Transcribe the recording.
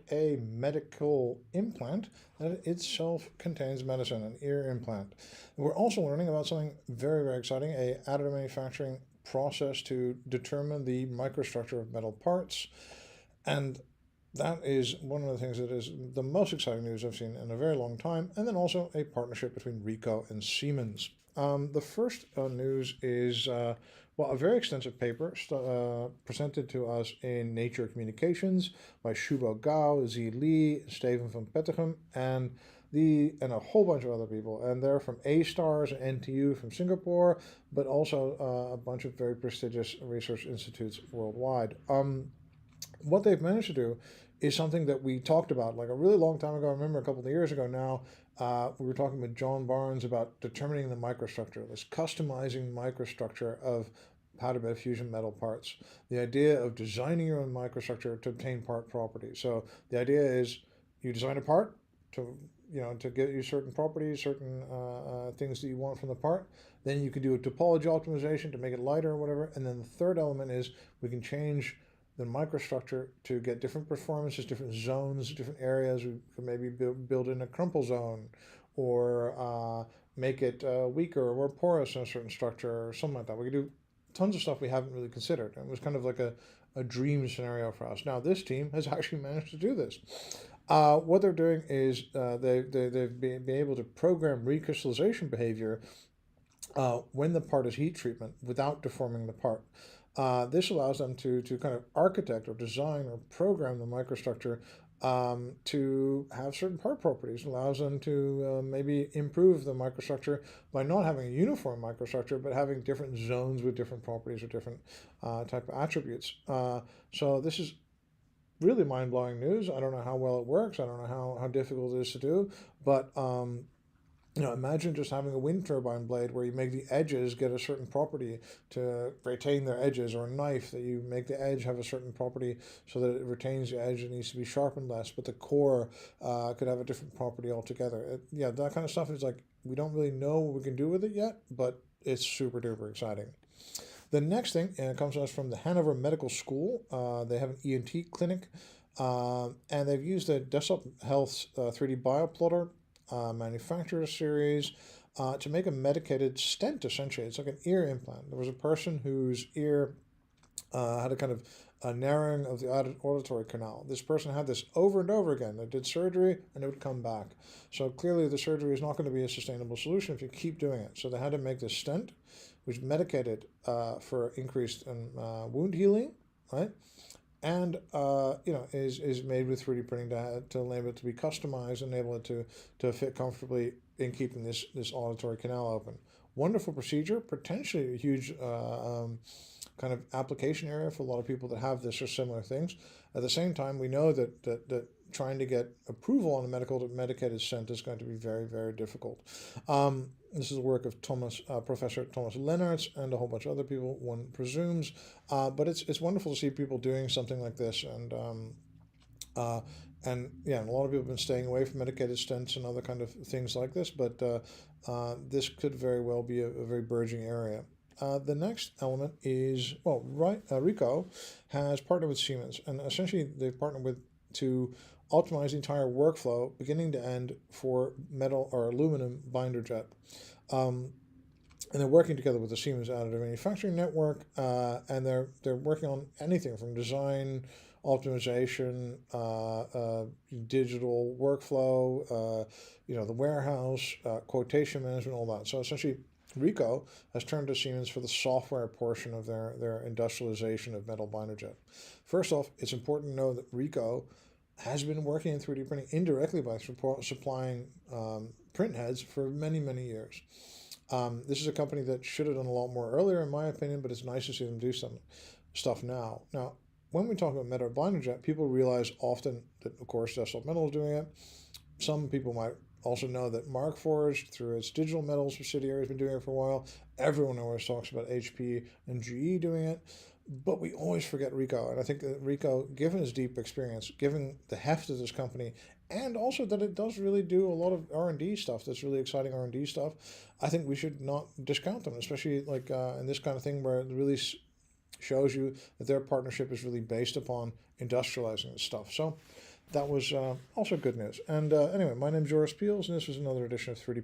a medical implant that itself contains medicine, an ear implant. We're also learning about something very, very exciting, a additive manufacturing process to determine the microstructure of metal parts. And that is one of the things that is the most exciting news I've seen in a very long time. And then also a partnership between Ricoh and Siemens. The first news is a very extensive paper presented to us in Nature Communications by Shubo Gao, Z. Lee, Steven van Petegem, and a whole bunch of other people. And they're from A-STARS and NTU from Singapore, but also a bunch of very prestigious research institutes worldwide. What they've managed to do is something that we talked about like a really long time ago. I remember a couple of years ago now, we were talking with John Barnes about determining the microstructure, this customizing microstructure of powder bed fusion metal parts. The idea of designing your own microstructure to obtain part properties. So the idea is you design a part to get you certain properties, certain things that you want from the part. Then you can do a topology optimization to make it lighter or whatever. And then the third element is we can change the microstructure to get different performances, different zones, different areas. We could maybe build in a crumple zone or make it weaker or more porous in a certain structure or something like that. We could do tons of stuff we haven't really considered. It was kind of like a dream scenario for us. Now, this team has actually managed to do this. What they're doing is they've been able to program recrystallization behavior when the part is heat treatment without deforming the part. This allows them to kind of architect or design or program the microstructure to have certain part properties. It allows them to maybe improve the microstructure by not having a uniform microstructure, but having different zones with different properties or different type of attributes. So this is really mind-blowing news. I don't know how well it works. I don't know how difficult it is to do, but imagine just having a wind turbine blade where you make the edges get a certain property to retain their edges, or a knife that you make the edge have a certain property so that it retains the edge. It needs to be sharpened less, but the core could have a different property altogether. That kind of stuff is like, we don't really know what we can do with it yet, but it's super duper exciting. The next thing comes to us from the Hannover Medical School. They have an ENT clinic, and they've used the Desktop Health's 3D Bioplotter manufacturer series to make a medicated stent, essentially. It's like an ear implant. There was a person whose ear had a kind of a narrowing of the auditory canal. This person had this over and over again. They did surgery and it would come back. So clearly the surgery is not going to be a sustainable solution if you keep doing it. So they had to make this stent, which is medicated for increased wound healing, right? And is made with 3D printing to enable it to be customized, enable it to fit comfortably in keeping this auditory canal open. Wonderful procedure, potentially a huge kind of application area for a lot of people that have this or similar things. At the same time, we know that trying to get approval on a medicated stent is going to be very, very difficult. This is the work of Professor Thomas Lennartz and a whole bunch of other people, one presumes. But it's wonderful to see people doing something like this. And a lot of people have been staying away from medicated stents and other kind of things like this. But this could very well be a very burgeoning area. The next element is, Ricoh has partnered with Siemens. And essentially, they've partnered to optimize the entire workflow, beginning to end, for metal or aluminum binder jet. And they're working together with the Siemens Additive Manufacturing Network, and they're working on anything from design, optimization, digital workflow, the warehouse, quotation management, all that. So essentially, Ricoh has turned to Siemens for the software portion of their industrialization of metal binder jet. First off, it's important to know that Ricoh has been working in 3D printing indirectly by supplying print heads for many, many years. This is a company that should have done a lot more earlier, in my opinion, but it's nice to see them do some stuff now. Now, when we talk about metal binder jet, people realize often that, of course, Desktop Metal is doing it. Some people might also know that Markforged, through its Digital Metals subsidiary, has been doing it for a while. Everyone always talks about HP and GE doing it, but we always forget Ricoh. And I think that Ricoh, given his deep experience, given the heft of this company, and also that it does really do a lot of R&D stuff, that's really exciting R&D stuff, I think we should not discount them, especially like in this kind of thing where it really shows you that their partnership is really based upon industrializing this stuff. So that was also good news. And anyway, my name's Joris Peels, and this was another edition of 3D